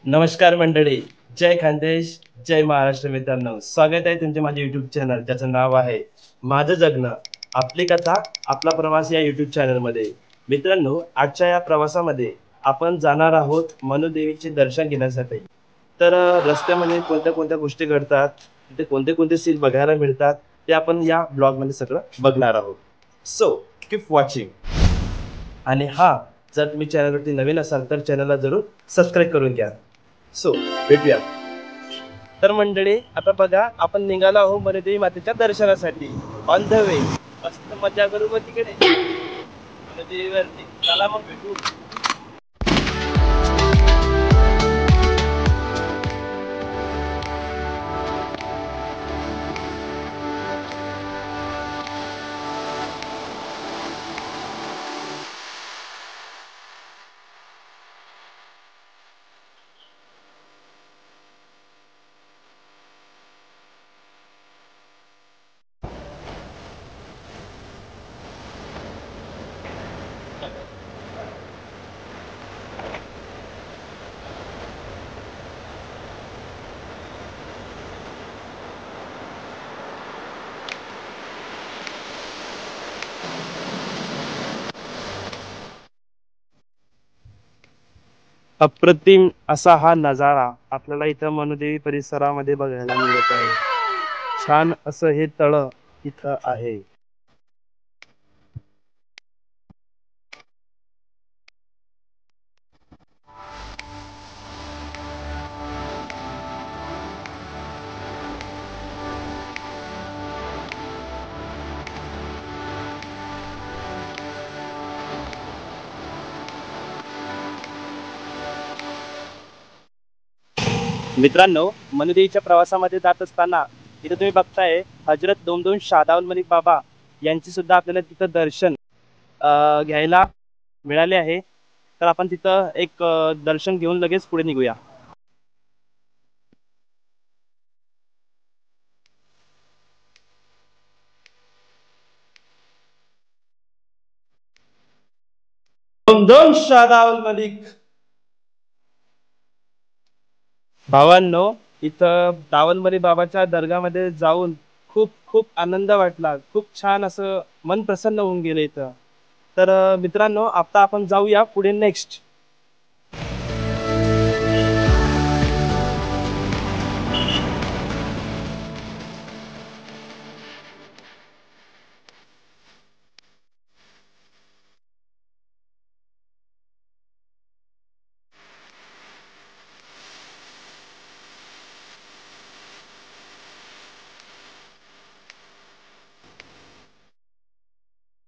नमस्कार मंडळी. जय खानदेश, जय महाराष्ट्र. मित्रांनो, स्वागत आहे तुमचे माझे युट्यूब चॅनल ज्याचं नाव आहे माझं जगणं, आपली कथा, आपला प्रवास या युट्यूब चॅनलमध्ये. मित्रांनो, आजच्या या प्रवासामध्ये आपण जाणार आहोत मनुदेवीचे दर्शन घेण्यासाठी. तर रस्त्यामध्ये कोणत्या कोणत्या गोष्टी घडतात, तिथे कोणते कोणते सीन बघायला मिळतात, ते आपण या ब्लॉगमध्ये सगळं बघणार आहोत. So keep watching. आणि हा, जर तुम्ही चॅनलवरती नवीन असाल तर चॅनलला जरूर सबस्क्राईब करून घ्या. सो भेटूया. तर मंडळी, आता बघा, आपण निघालो आहोत मनुदेवी मातेच्या दर्शनासाठी. ऑन द वे मस्त मजा करू मग तिकडे मनुदेवीवरती. चला मग भेटू. अप्रतिम असा हा नजारा आपल्याला इथं मनुदेवी परिसरामध्ये बघायला मिळत आहे. छान असं हे तळ इथं आहे. मित्रांनो, मनुदेवीच्या प्रवासामध्ये जात असताना इथं तुम्ही बघताय हजरत दोन शाहदावल मलिक बाबा यांची सुद्धा आपल्याला तिथं दर्शन घ्यायला मिळाले आहे. तर आपण तिथं एक दर्शन घेऊन लगेच पुढे निघूया. दोन शाहदावल मलिक भावांनो, इथं दावलमरी बाबाच्या दर्गामध्ये जाऊन खूप खूप आनंद वाटला. खूप छान असं मन प्रसन्न होऊन गेलं इथं. तर मित्रांनो, आता आपण जाऊया पुढे नेक्स्ट.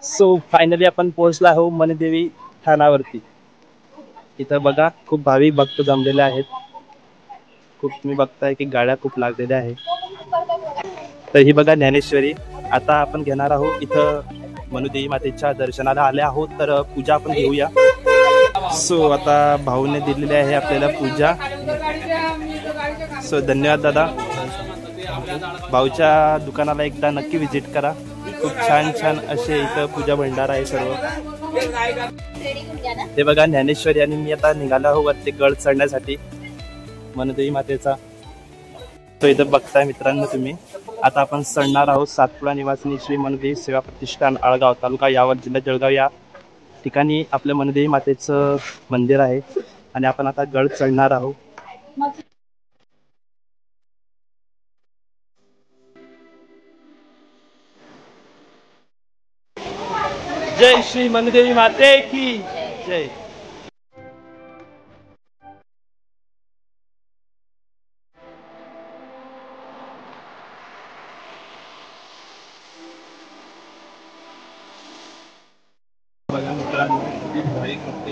सो फायनली आपण पोहोचलो आहोत मनुदेवी ठाणावरती. इथं बघा, खूप भाविक भक्त जमलेले आहेत. खूप तुम्ही बघताय की गाड्या खूप लागलेल्या आहेत. तर ही बघा ज्ञानेश्वरी. आता आपण घेणार आहोत इथं मनुदेवी मातेच्या दर्शनाला आले आहोत, तर पूजा आपण घेऊया. सो आता भाऊने दिलेली आहे आपल्याला पूजा. सो धन्यवाद दादा. भाऊच्या दुकानाला एकदा नक्की व्हिजिट करा. खूप छान छान असे इथं पूजा भंडार आहे सर्व. हे बघा ज्ञानेश्वरी आणि मी आता निघालो आहोत वरती गड चढण्यासाठी मनुदेवी मातेचा. तो इथं बघताय मित्रांनो तुम्ही. आता आपण चढणार आहोत सातपुडा निवासिनी श्री मनुदेवी सेवा प्रतिष्ठान, आळगाव, तालुका यावत, जिल्हा जळगाव या ठिकाणी आपल्या मनुदेवी मातेचं मंदिर आहे. आणि आपण आता गड चढणार आहोत. जय श्री मनुदेवी माते की जय. बघा मित्रांनो, भाविक भक्त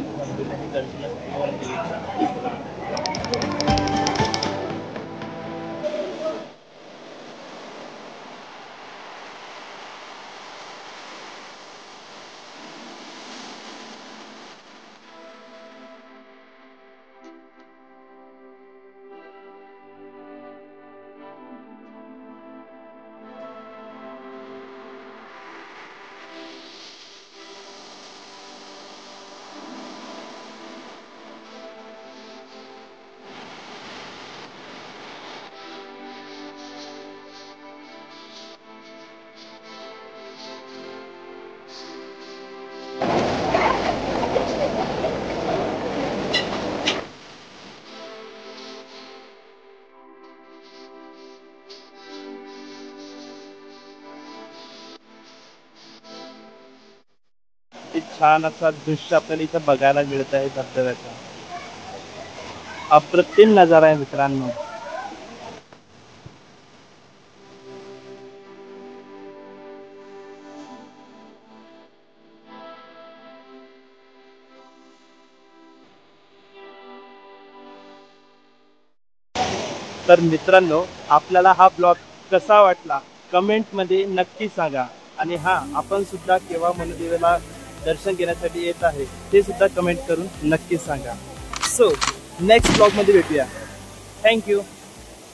छान असा दृश्य आपल्याला इथं बघायला मिळत आहे धबधब्याचा. अप्रतिम नजारा आहे मित्रांनो. तर मित्रांनो, आपल्याला हा ब्लॉग कसा वाटला कमेंटमध्ये नक्की सांगा. आणि हा, आपण सुद्धा केव्हा मनुदेवाला दर्शन घेण्यासाठी येत आहे ते सुद्धा कमेंट करून नक्की सांगा. सो नेक्स्ट ब्लॉगमध्ये भेटूया. थँक्यू.